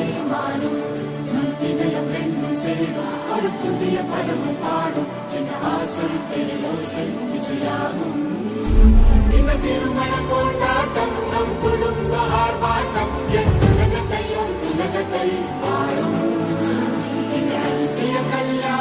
இதயமானும் இதயம் ரெண்டும் சேரும் ஒரு புதிய பருவம் பாடும் சின்ன ஆசை பெரியோசை இசையாகும் இந்த திருமண கொண்டாட்டம் நம் குடும்ப ஆர்ப்பாட்டம் என் உலகத்தையும் உலகத்தை வாழும் இந்த அதிசய கல்யாணம்